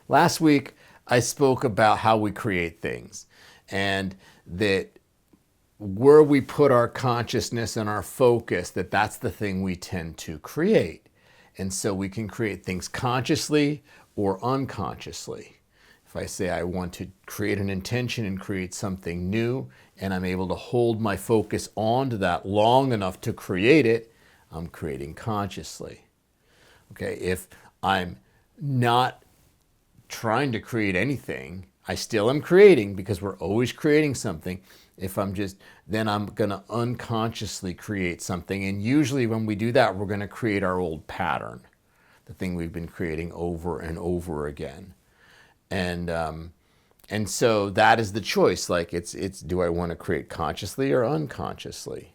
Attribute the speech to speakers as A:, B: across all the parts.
A: Last week, I spoke about how we create things and that where we put our consciousness and our focus, that's the thing we tend to create. And so we can create things consciously or unconsciously. If I say I want to create an intention and create something new, and I'm able to hold my focus on to that long enough to create it, I'm creating consciously. Okay, if I'm not trying to create anything, I still am creating because we're always creating something. Then I'm going to unconsciously create something. And usually when we do that, we're going to create our old pattern, the thing we've been creating over and over again. And so that is the choice. Like it's do I want to create consciously or unconsciously?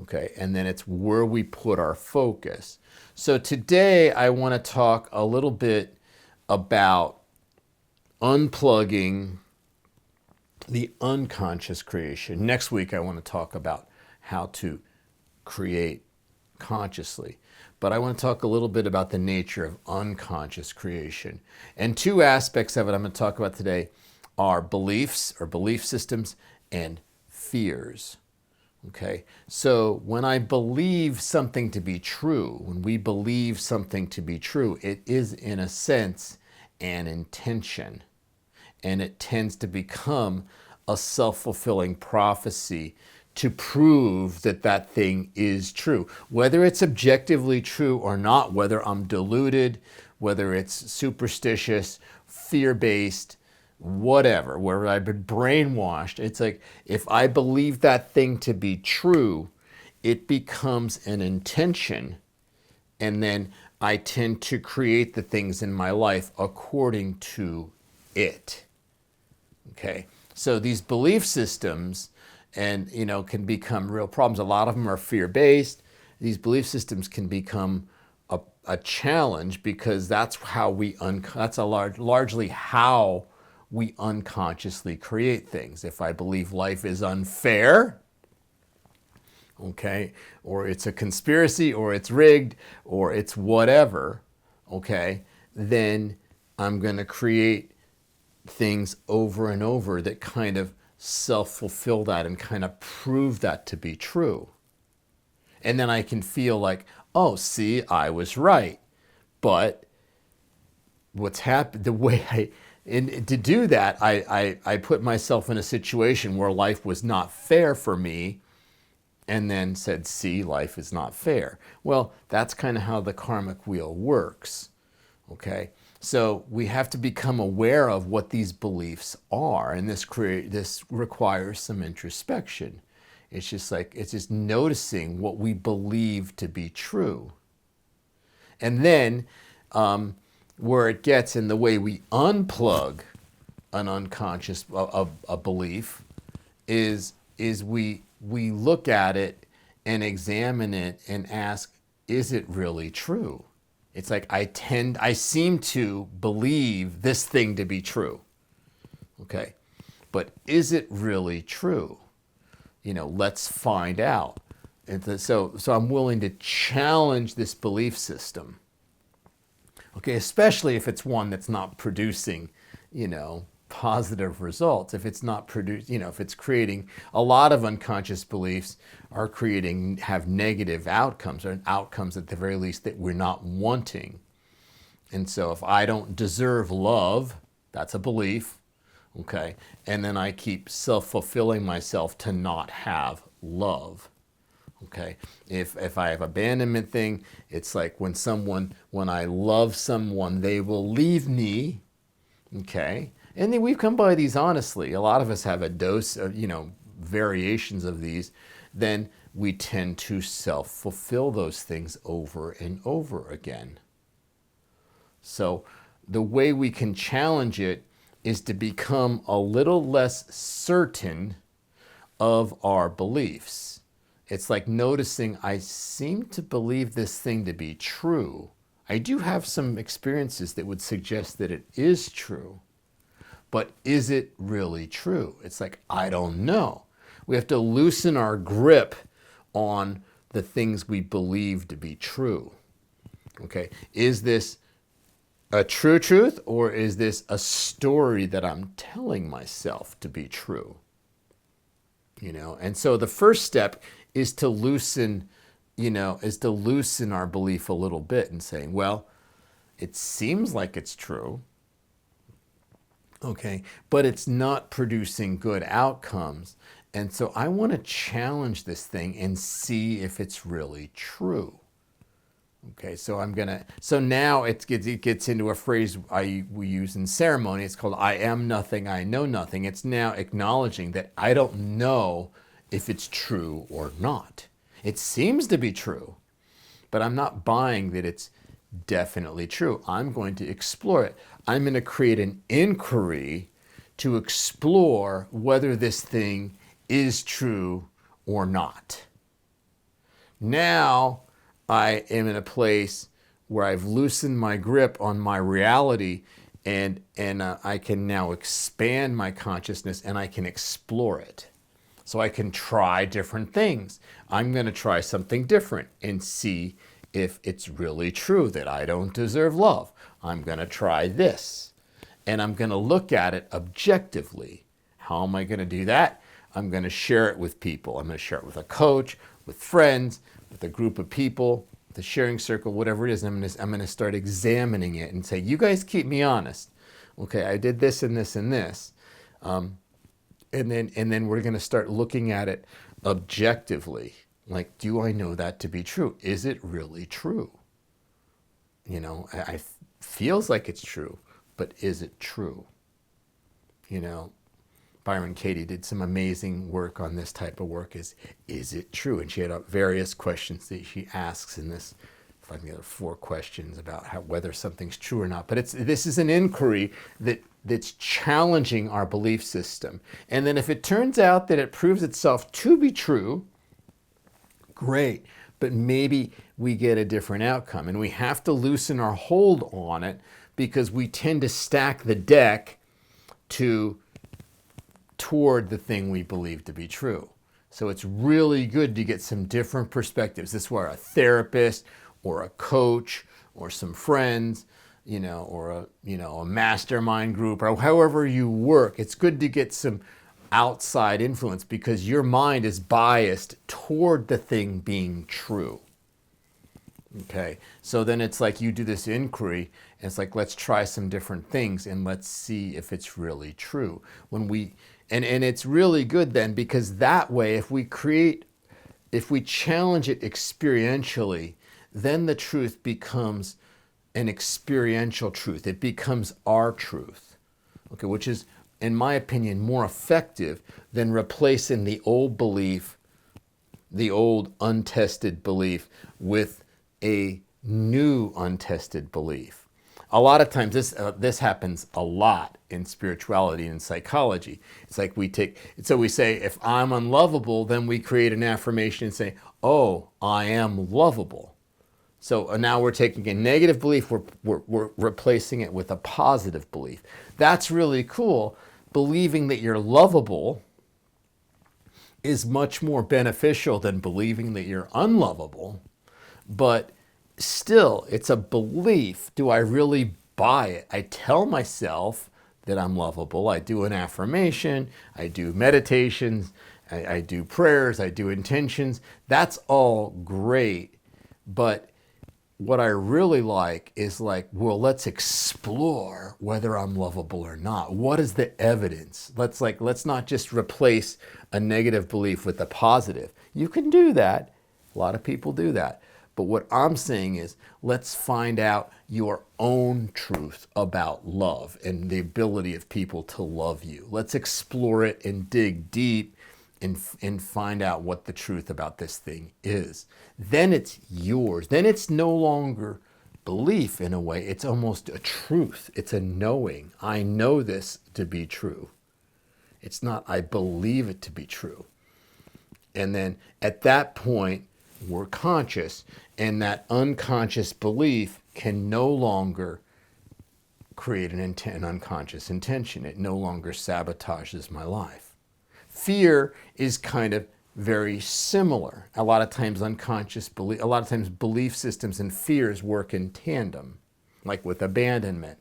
A: Okay, and then it's where we put our focus. So today I want to talk a little bit about unplugging the unconscious creation. Next week I want to talk about how to create consciously. But I want to talk a little bit about the nature of unconscious creation. And two aspects of it I'm going to talk about today are beliefs or belief systems and fears. Okay, so when I believe something to be true, when we believe something to be true, it is in a sense an intention. And it tends to become a self-fulfilling prophecy to prove that that thing is true. Whether it's objectively true or not, whether I'm deluded, whether it's superstitious, fear-based, whatever, where I've been brainwashed, it's like if I believe that thing to be true, it becomes an intention, and then I tend to create the things in my life according to it. Okay, so these belief systems can become real problems. A lot of them are fear-based. These belief systems can become a challenge because that's how largely how we unconsciously create things. If I believe life is unfair, okay, or it's a conspiracy, or it's rigged, or it's whatever, okay, then I'm going to create things over and over that kind of self-fulfill that and kind of prove that to be true. And then I can feel like, oh, see, I was right. But what's happened, to do that, I put myself in a situation where life was not fair for me and then said, see, life is not fair. Well, that's kind of how the karmic wheel works, okay? So we have to become aware of what these beliefs are, and this requires some introspection. It's just noticing what we believe to be true. And then where it gets in the way we unplug an unconscious a belief is we look at it and examine it and ask, is it really true? It's like I seem to believe this thing to be true. Okay, but is it really true? Let's find out. And so I'm willing to challenge this belief system. Okay, especially if it's one that's not producing, positive results. If it's not if it's creating a lot of unconscious beliefs have negative outcomes, or outcomes at the very least that we're not wanting. And so if I don't deserve love, that's a belief, okay? And then I keep self-fulfilling myself to not have love. Okay, if I have abandonment thing, it's like when I love someone, they will leave me, okay? And then we've come by these honestly. A lot of us have a dose of, variations of these. Then we tend to self-fulfill those things over and over again. So the way we can challenge it is to become a little less certain of our beliefs. It's like noticing, I seem to believe this thing to be true. I do have some experiences that would suggest that it is true. But is it really true? It's like, I don't know. We have to loosen our grip on the things we believe to be true. Okay, is this a true truth, or is this a story that I'm telling myself to be true? And so the first step is to loosen, our belief a little bit and saying, well, it seems like it's true, okay, but it's not producing good outcomes. And so I want to challenge this thing and see if it's really true. Okay, so now it gets into a phrase we use in ceremony. It's called I am nothing, I know nothing. It's now acknowledging that I don't know if it's true or not. It seems to be true, but I'm not buying that it's definitely true. I'm going to explore it. I'm going to create an inquiry to explore whether this thing is true or not. Now I am in a place where I've loosened my grip on my reality, and I can now expand my consciousness and I can explore it. So I can try different things. I'm going to try something different and see if it's really true that I don't deserve love. I'm going to try this, and I'm going to look at it objectively. How am I going to do that? I'm going to share it with people. I'm going to share it with a coach, with friends, with a group of people, the sharing circle, whatever it is. And I'm going to start examining it and say, you guys keep me honest. Okay, I did this and this and this. And then we're going to start looking at it objectively. Like, do I know that to be true? Is it really true? I feels like it's true, but is it true? Byron Katie did some amazing work on this type of work. Is it true? And she had various questions that she asks in this. I think there are 4 questions about whether something's true or not. But this is an inquiry that's challenging our belief system. And then if it turns out that it proves itself to be true, great. But maybe we get a different outcome. And we have to loosen our hold on it because we tend to stack the deck toward the thing we believe to be true. So it's really good to get some different perspectives. This is where a therapist or a coach or some friends, or a mastermind group, or however you work, it's good to get some outside influence because your mind is biased toward the thing being true. Okay, so then it's like you do this inquiry, and it's like, let's try some different things and let's see if it's really true. And it's really good then, because that way, if we challenge it experientially, then the truth becomes an experiential truth. It becomes our truth, okay, which is, in my opinion, more effective than replacing the old belief, the old untested belief, with a new untested belief. A lot of times this happens a lot in spirituality and psychology. It's like we say, if I'm unlovable, then we create an affirmation and say, oh, I am lovable. So now we're taking a negative belief, we're replacing it with a positive belief. That's really cool. Believing that you're lovable is much more beneficial than believing that you're unlovable. But still, it's a belief. Do I really buy it? I tell myself that I'm lovable. I do an affirmation. I do meditations. I do prayers. I do intentions. That's all great. But what I really like is well, let's explore whether I'm lovable or not. What is the evidence? Let's not just replace a negative belief with a positive. You can do that. A lot of people do that. But what I'm saying is, let's find out your own truth about love and the ability of people to love you. Let's explore it and dig deep and find out what the truth about this thing is. Then it's yours. Then it's no longer belief in a way. It's almost a truth. It's a knowing. I know this to be true. It's not I believe it to be true. And then at that point, we're conscious, and that unconscious belief can no longer create an unconscious intention. It no longer sabotages my life. Fear is kind of very similar. A lot of times belief systems and fears work in tandem. like with abandonment,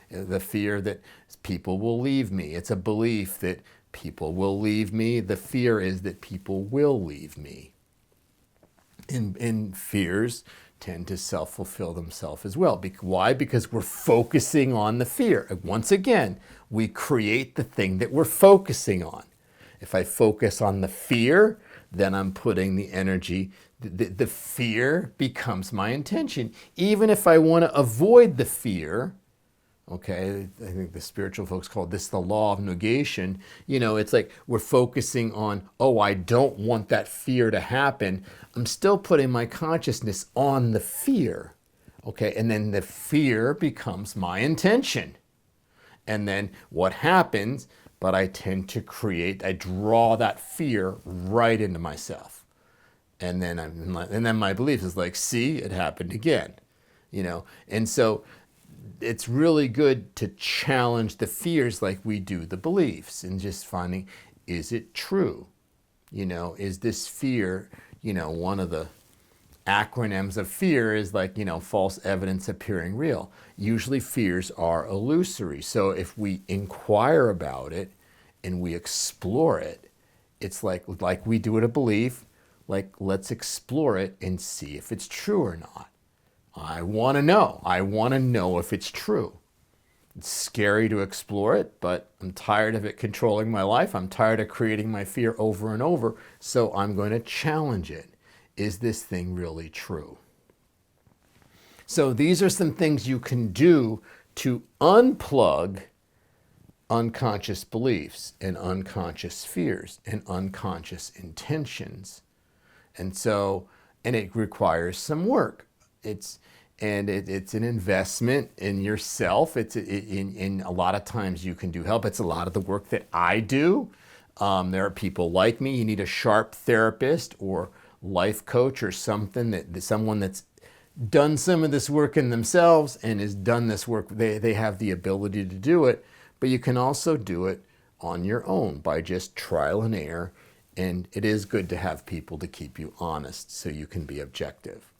A: the fear that people will leave me. It's a belief that people will leave me. The fear is that people will leave me. And fears tend to self-fulfill themselves as well. Why? Because we're focusing on the fear. Once again, we create the thing that we're focusing on. If I focus on the fear, then I'm putting the energy, the fear becomes my intention. Even if I want to avoid the fear, okay, I think the spiritual folks call this the law of negation. It's like we're focusing on, oh, I don't want that fear to happen. I'm still putting my consciousness on the fear, okay? And then the fear becomes my intention. And then what happens, but I tend to I draw that fear right into myself. And then my belief is like, see, it happened again, And so it's really good to challenge the fears like we do the beliefs, and just finding, is it true? Is this fear, one of the acronyms of fear is like, false evidence appearing real. Usually fears are illusory. So if we inquire about it and we explore it, it's like we do with a belief, like, let's explore it and see if it's true or not. I want to know. I want to know if it's true. It's scary to explore it, but I'm tired of it controlling my life. I'm tired of creating my fear over and over, so I'm going to challenge it. Is this thing really true? So these are some things you can do to unplug unconscious beliefs and unconscious fears and unconscious intentions. And it requires some work. It's an investment in yourself. In a lot of times you can do help. It's a lot of the work that I do. There are people like me. You need a sharp therapist or life coach or someone that's done some of this work in themselves and has done this work. They have the ability to do it, but you can also do it on your own by just trial and error. And it is good to have people to keep you honest so you can be objective.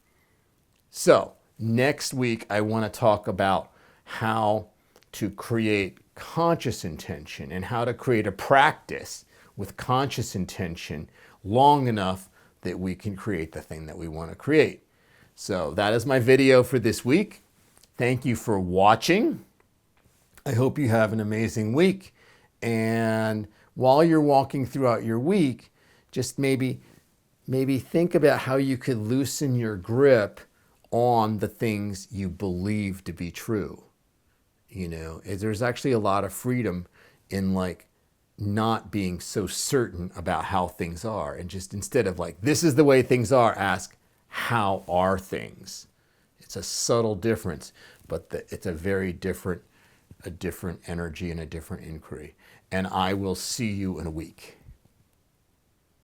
A: So next week, I want to talk about how to create conscious intention and how to create a practice with conscious intention long enough that we can create the thing that we want to create. So that is my video for this week. Thank you for watching. I hope you have an amazing week. And while you're walking throughout your week, just maybe think about how you could loosen your grip on the things you believe to be true. There's actually a lot of freedom in not being so certain about how things are, and just instead of this is the way things are, ask, how are things? It's a subtle difference, but it's a very different energy and a different inquiry. And I will see you in a week.